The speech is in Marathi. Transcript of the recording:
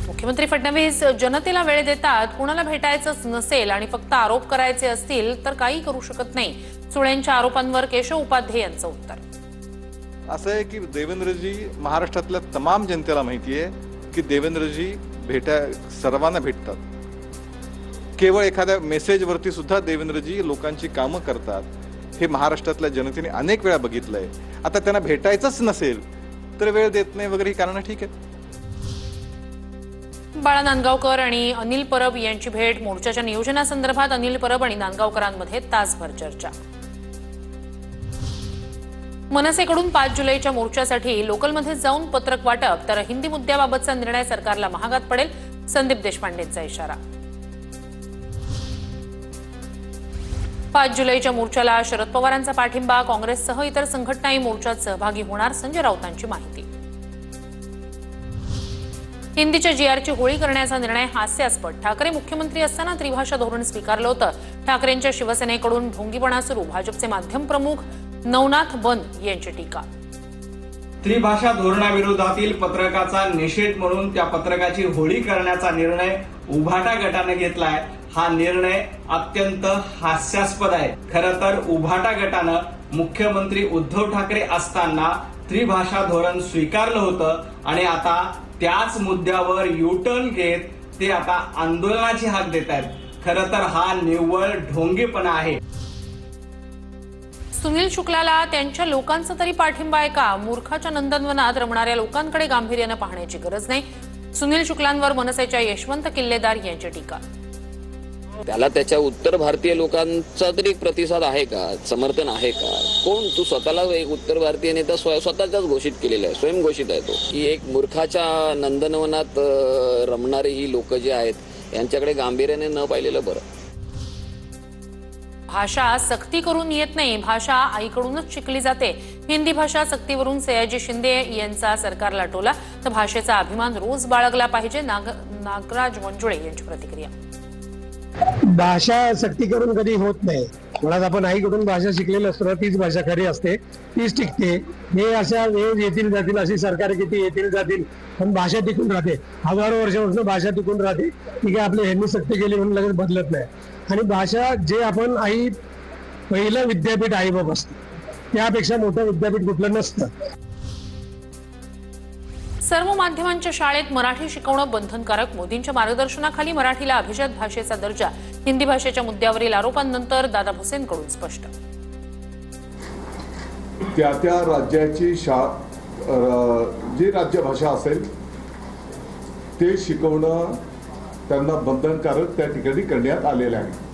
मुख्यमंत्री फडणवीस जनतेला वेळ देतात, कुणाला भेटायचंच नसेल आणि फक्त आरोप करायचे असतील तर काही करू शकत नाही. सुळेंच्या आरोपांवर केशव उपाध्ये यांचं उत्तर. असं आहे की देवेंद्रजी महाराष्ट्रातल्या तमाम जनतेला माहिती आहे की देवेंद्रजी सर्वांना भेटतात. केवळ एखाद्या मेसेजवरती सुद्धा देवेंद्रजी लोकांची कामं करतात. हे महाराष्ट्रातल्या जनतेने अनेक वेळा बघितलंय. आता त्यांना भेटायचंच नसेल तर वेळ देत नाही वगैरे ही कारणं ठीक आहे. बाळा नांदगावकर आणि अनिल परब यांची भेट. मोर्चाच्या नियोजनासंदर्भात अनिल परब आणि नांदगावकरांमध्ये तासभर चर्चा. मनसेकडून 5 जुलैच्या मोर्चासाठी लोकलमध्ये जाऊन पत्रक वाटप तर हिंदी मुद्द्याबाबतचा निर्णय सरकारला महागात पडेल. संदीप देशपांडेंचा इशारा. 5 जुलैच्या मोर्चाला शरद पवारांचा पाठिंबा. काँग्रेससह इतर संघटनाही मोर्चात सहभागी होणार. संजय राऊतांची माहिती. हिंदीच्या जीआरची होळी करण्याचा निर्णय हास्यास्पद. ठाकरे मुख्यमंत्री असताना त्रिभाषा धोरण स्वीकारलं होतं. ठाकरेंच्या शिवसेनेकडून ढोंगीपणा सुरू. भाजपचे माध्यम प्रमुख नवनाथ बंद यांची टीका. त्रिभाषा धोरणाविरोधातील पत्रकाचा निषेध म्हणून त्या पत्रकाची होळी करण्याचा निर्णय उभाटा गटाने घेतलाय. हा निर्णय अत्यंत हास्यास्पद आहे. खरं तर उभाटा गटानं मुख्यमंत्री उद्धव ठाकरे असताना त्रिभाषा धोरण स्वीकारलं होतं आणि आता त्याच मुद्द्यावर युटर्न घेत ते आता आंदोलनाची हाक देत आहेत. खरं तर हा निव्वळ ढोंगीपणा आहे. सुनील शुक्लाला त्यांच्या लोकांचा तरी पाठिंबा आहे का? मूर्खाच्या नंदनवनात रमणाऱ्या लोकांकडे गांभीर्यानं पाहण्याची गरज नाही. सुनील शुक्लांवर मनसेच्या यशवंत किल्लेदार यांची टीका. त्याला त्याच्या उत्तर भारतीय लोकांचा तरी प्रतिसाद आहे का, समर्थन आहे का? कोण? तू स्वतःला एक उत्तर भारतीय नेता स्वतःच्याच घोषित केलेला आहे, स्वयंघोषित आहे तो, की एक मूर्खाच्या नंदनवनात रमणारे ही लोक जे आहेत यांच्याकडे गांभीर्याने न पाहिलेलं बरं. भाषा सक्ती करून येत नाही, भाषा आईकडूनच शिकली जाते. हिंदी भाषा सक्तीवरून सयाजी शिंदे यांचा सरकारला टोला. तर भाषेचा अभिमान रोज बाळगला पाहिजे. नागराज मंजुळे यांची प्रतिक्रिया. भाषा सक्ती करून कधी होत नाही. मुळात आपण आईकडून भाषा शिकलेली असतो, तीच भाषा खरी असते, तीच टिकते. हे अशा वेळ येतील जातील, अशी सरकार किती येतील जातील, पण भाषा टिकून राहते. हजारो वर्षापासून भाषा टिकून राहते. ती काय आपल्या ह्यांनी सक्ती केली म्हणून लगेच बदलत नाही. आणि भाषा जे आपण आई पहिलं विद्यापीठ आईबाप असतं, त्यापेक्षा मोठं विद्यापीठ कुठलं नसतं. सर्व माध्यमांच्या शाळेत मराठी शिकवणं बंधनकारक. मोदींच्या मार्गदर्शनाखाली मराठीला अभिजात भाषेचा दर्जा. हिंदी भाषेच्या मुद्द्यावरील आरोपांनंतर दादा भुसेंकडून स्पष्ट. त्या राज्याची जी राज्यभाषा असेल ते शिकवणं त्यांना बंधनकारक त्या ठिकाणी करण्यात आलेलं आहे.